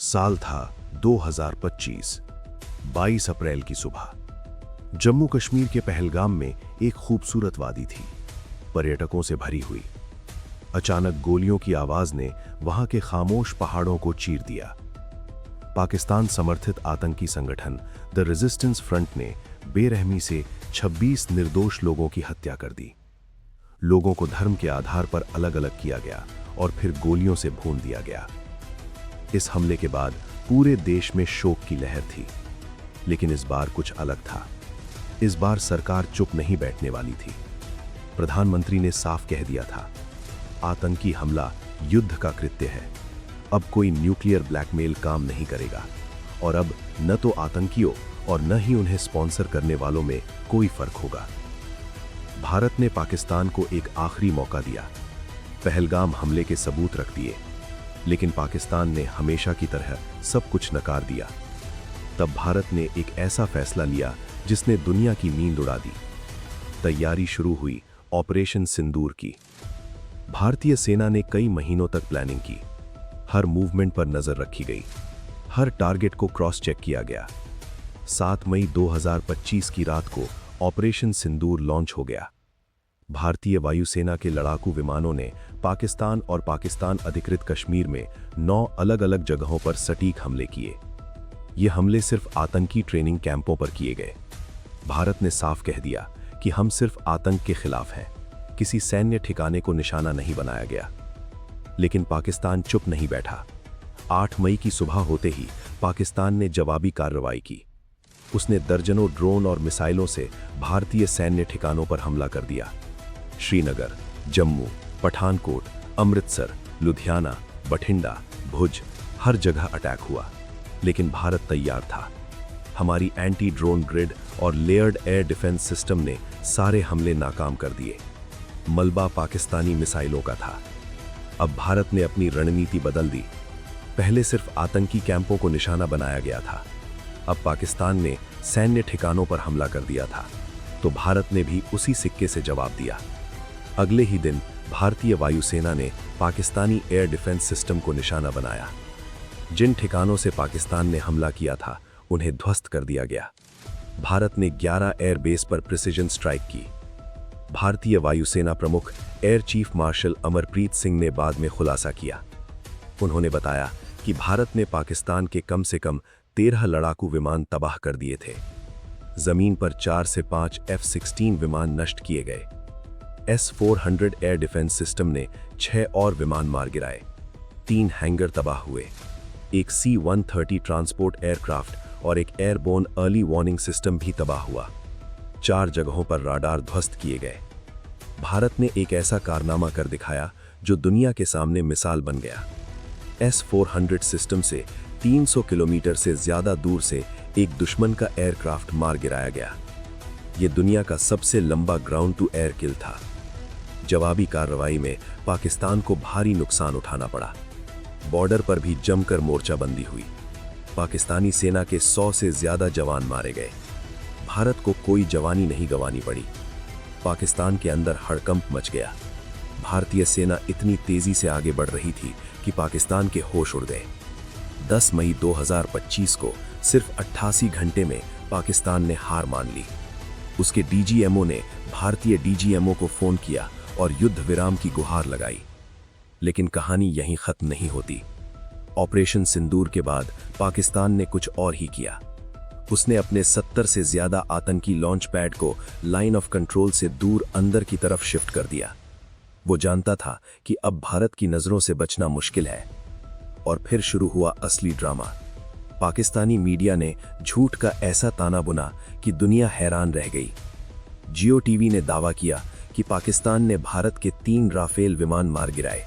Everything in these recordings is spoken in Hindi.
साल था 2025, 22 अप्रैल की सुबह। जम्मू कश्मीर के पहलगाम में एक खूबसूरत वादी थी, पर्यटकों से भरी हुई। अचानक गोलियों की आवाज ने वहां के खामोश पहाड़ों को चीर दिया। पाकिस्तान समर्थित आतंकी संगठन द रेजिस्टेंस फ्रंट ने बेरहमी से 26 निर्दोष लोगों की हत्या कर दी। लोगों को धर्म के आधार पर अलग अलग किया गया और फिर गोलियों से भून दिया गया। इस हमले के बाद पूरे देश में शोक की लहर थी, लेकिन इस बार कुछ अलग था। इस बार सरकार चुप नहीं बैठने वाली थी। प्रधानमंत्री ने साफ कह दिया था, आतंकी हमला युद्ध का कृत्य है। अब कोई न्यूक्लियर ब्लैकमेल काम नहीं करेगा और अब न तो आतंकियों और न ही उन्हें स्पॉन्सर करने वालों में कोई फर्क होगा। भारत ने पाकिस्तान को एक आखिरी मौका दिया। पहलगाम हमले के सबूत रख दिए, लेकिन पाकिस्तान ने हमेशा की तरह सब कुछ नकार दिया। तब भारत ने एक ऐसा फैसला लिया जिसने दुनिया की नींद उड़ा दी। तैयारी शुरू हुई ऑपरेशन सिंदूर की। भारतीय सेना ने कई महीनों तक प्लानिंग की। हर मूवमेंट पर नजर रखी गई, हर टारगेट को क्रॉस चेक किया गया। 7 मई 2025 की रात को ऑपरेशन सिंदूर लॉन्च हो गया। भारतीय वायुसेना के लड़ाकू विमानों ने पाकिस्तान और पाकिस्तान अधिकृत कश्मीर में 9 अलग अलग जगहों पर सटीक हमले किए। ये हमले सिर्फ आतंकी ट्रेनिंग कैंपों पर किए गए। भारत ने साफ कह दिया कि हम सिर्फ आतंक के खिलाफ हैं, किसी सैन्य ठिकाने को निशाना नहीं बनाया गया। लेकिन पाकिस्तान चुप नहीं बैठा। 8 मई की सुबह होते ही पाकिस्तान ने जवाबी कार्रवाई की। उसने दर्जनों ड्रोन और मिसाइलों से भारतीय सैन्य ठिकानों पर हमला कर दिया। श्रीनगर, जम्मू, पठानकोट, अमृतसर, लुधियाना, बठिंडा, भुज, हर जगह अटैक हुआ। लेकिन भारत तैयार था। हमारी एंटी ड्रोन ग्रिड और लेयर्ड एयर डिफेंस सिस्टम ने सारे हमले नाकाम कर दिए। मलबा पाकिस्तानी मिसाइलों का था। अब भारत ने अपनी रणनीति बदल दी। पहले सिर्फ आतंकी कैंपों को निशाना बनाया गया था, अब पाकिस्तान ने सैन्य ठिकानों पर हमला कर दिया था, तो भारत ने भी उसी सिक्के से जवाब दिया। अगले ही दिन भारतीय वायुसेना ने पाकिस्तानी एयर डिफेंस सिस्टम को निशाना बनाया। जिन ठिकानों से पाकिस्तान ने हमला किया था उन्हें ध्वस्त कर दिया गया। भारत ने 11 एयरबेस पर प्रिसिजन स्ट्राइक की। भारतीय वायुसेना प्रमुख air chief marshal Amarpreet Singh ने बाद में खुलासा किया। उन्होंने बताया कि भारत ने पाकिस्तान के कम से कम 13 लड़ाकू विमान तबाह कर दिए थे। जमीन पर 4 से 5 F-16 विमान नष्ट किए गए। S-400 एयर डिफेंस सिस्टम ने 6 और विमान मार गिराए। 3 हैंगर तबाह हुए। एक C-130 ट्रांसपोर्ट एयरक्राफ्ट और एक एयरबोर्न अर्ली वार्निंग सिस्टम भी तबाह हुआ। 4 जगहों पर राडार ध्वस्त किए गए। भारत ने एक ऐसा कारनामा कर दिखाया जो दुनिया के सामने मिसाल बन गया। S-400 सिस्टम से 300 किलोमीटर से ज्यादा दूर से एक दुश्मन का एयरक्राफ्ट मार गिराया गया। यह दुनिया का सबसे लंबा ग्राउंड टू एयर किल था। जवाबी कार्रवाई में पाकिस्तान को भारी नुकसान उठाना पड़ा। बॉर्डर पर भी जमकर मोर्चाबंदी हुई। पाकिस्तानी सेना के 100 से ज्यादा जवान मारे गए। भारत को कोई जवानी नहीं गंवानी पड़ी। पाकिस्तान के अंदर हड़कंप मच गया। भारतीय सेना इतनी तेजी से आगे बढ़ रही थी कि पाकिस्तान के होश उड़ गए। 10 मई 2025 को सिर्फ 88 घंटे में पाकिस्तान ने हार मान ली। उसके डीजीएमओ ने भारतीय डीजीएमओ को फोन किया और युद्ध विराम की गुहार लगाई। लेकिन कहानी यहीं खत्म नहीं होती। ऑपरेशन सिंदूर के बाद पाकिस्तान ने कुछ और ही किया। उसने अपने 70 से ज्यादा आतंकी लॉन्च पैड को लाइन ऑफ कंट्रोल से दूर अंदर की तरफ शिफ्ट कर दिया। वो जानता था कि अब भारत की नजरों से बचना मुश्किल है। और फिर शुरू हुआ असली ड्रामा। पाकिस्तानी मीडिया ने झूठ का ऐसा ताना बुना कि दुनिया हैरान रह गई। जियो टीवी ने दावा किया कि पाकिस्तान ने भारत के 3 राफेल विमान मार गिराए।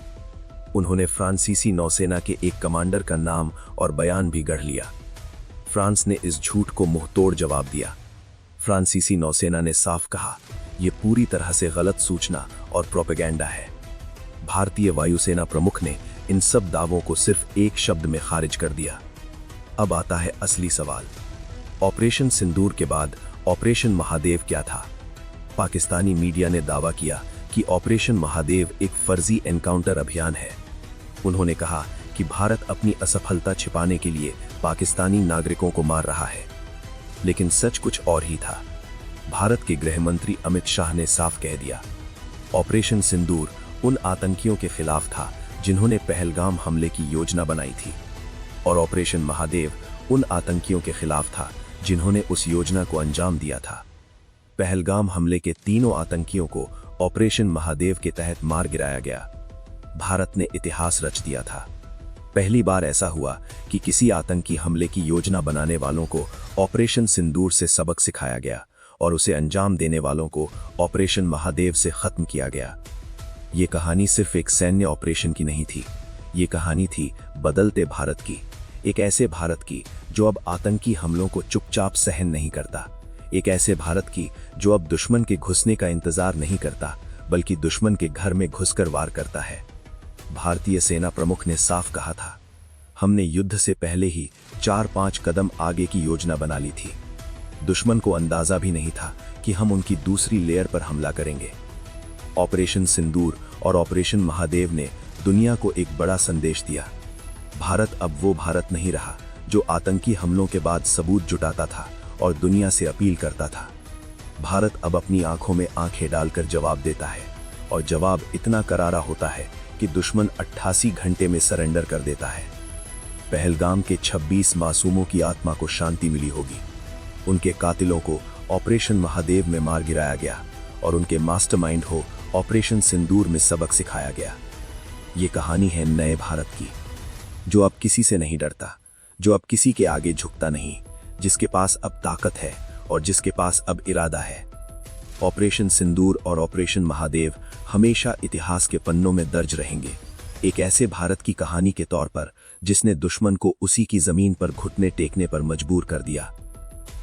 उन्होंने फ्रांसीसी नौसेना के एक कमांडर का नाम और बयान भी गढ़ लिया। फ्रांस ने इस झूठ को मुंहतोड़ जवाब दिया। फ्रांसीसी नौसेना ने साफ कहा, यह पूरी तरह से गलत सूचना और प्रोपेगेंडा है। भारतीय वायुसेना प्रमुख ने इन सब दावों को सिर्फ एक शब्द में खारिज कर दिया। अब आता है असली सवाल। ऑपरेशन सिंदूर के बाद ऑपरेशन महादेव क्या था? पाकिस्तानी मीडिया ने दावा किया कि ऑपरेशन महादेव एक फर्जी एनकाउंटर अभियान है। उन्होंने कहा कि भारत अपनी असफलता छिपाने के लिए पाकिस्तानी नागरिकों को मार रहा है, लेकिन सच कुछ और ही था। भारत के गृह मंत्री अमित शाह ने साफ कह दिया, ऑपरेशन सिंदूर उन आतंकियों के खिलाफ था जिन्होंने पहलगाम हमले की योजना बनाई थी, और ऑपरेशन महादेव उन आतंकियों के खिलाफ था जिन्होंने उस योजना को अंजाम दिया था। पहलगाम हमले के तीनों आतंकियों को ऑपरेशन महादेव के तहत मार गिराया गया। भारत ने इतिहास रच दिया था। पहली बार ऐसा हुआ कि किसी आतंकी हमले की योजना बनाने वालों को ऑपरेशन सिंदूर से सबक सिखाया गया और उसे अंजाम देने वालों को ऑपरेशन महादेव से खत्म किया गया। ये कहानी सिर्फ एक सैन्य ऑपरेशन की नहीं थी, ये कहानी थी बदलते भारत की, एक ऐसे भारत की जो अब आतंकी हमलों को चुपचाप सहन नहीं करता, एक ऐसे भारत की जो अब दुश्मन के घुसने का इंतजार नहीं करता बल्कि दुश्मन के घर में घुसकर वार करता है। भारतीय सेना प्रमुख ने साफ कहा था, हमने युद्ध से पहले ही 4-5 कदम आगे की योजना बना ली थी। दुश्मन को अंदाजा भी नहीं था कि हम उनकी दूसरी लेयर पर हमला करेंगे। ऑपरेशन सिंदूर और ऑपरेशन महादेव ने दुनिया को एक बड़ा संदेश दिया। भारत अब वो भारत नहीं रहा जो आतंकी हमलों के बाद सबूत जुटाता था और दुनिया से अपील करता था। भारत अब अपनी आंखों में आंखें डालकर जवाब देता है, और जवाब इतना करारा होता है कि दुश्मन 88 घंटे में सरेंडर कर देता है। पहलगाम के 26 मासूमों की आत्मा को शांति मिली होगी। उनके कातिलों को ऑपरेशन महादेव में मार गिराया गया और उनके मास्टरमाइंड हो ऑपरेशन सिंदूर में सबक सिखाया गया। ये कहानी है नए भारत की, जो अब किसी से नहीं डरता, जो अब किसी के आगे झुकता नहीं, जिसके पास अब ताकत है और जिसके पास अब इरादा है। ऑपरेशन सिंदूर और ऑपरेशन महादेव हमेशा इतिहास के पन्नों में दर्ज रहेंगे, एक ऐसे भारत की कहानी के तौर पर जिसने दुश्मन को उसी की जमीन पर घुटने टेकने पर मजबूर कर दिया।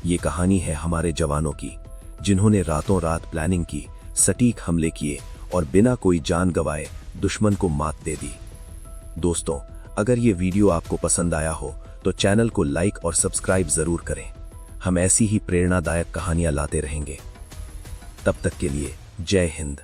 ये कहानी है हमारे जवानों की, जिन्होंने रातों रात प्लानिंग की, सटीक हमले किए और बिना कोई जान गंवाए दुश्मन को मात दे दी। दोस्तों, अगर ये वीडियो आपको पसंद आया हो तो चैनल को लाइक और सब्सक्राइब जरूर करें। हम ऐसी ही प्रेरणादायक कहानियां लाते रहेंगे। तब तक के लिए जय हिंद।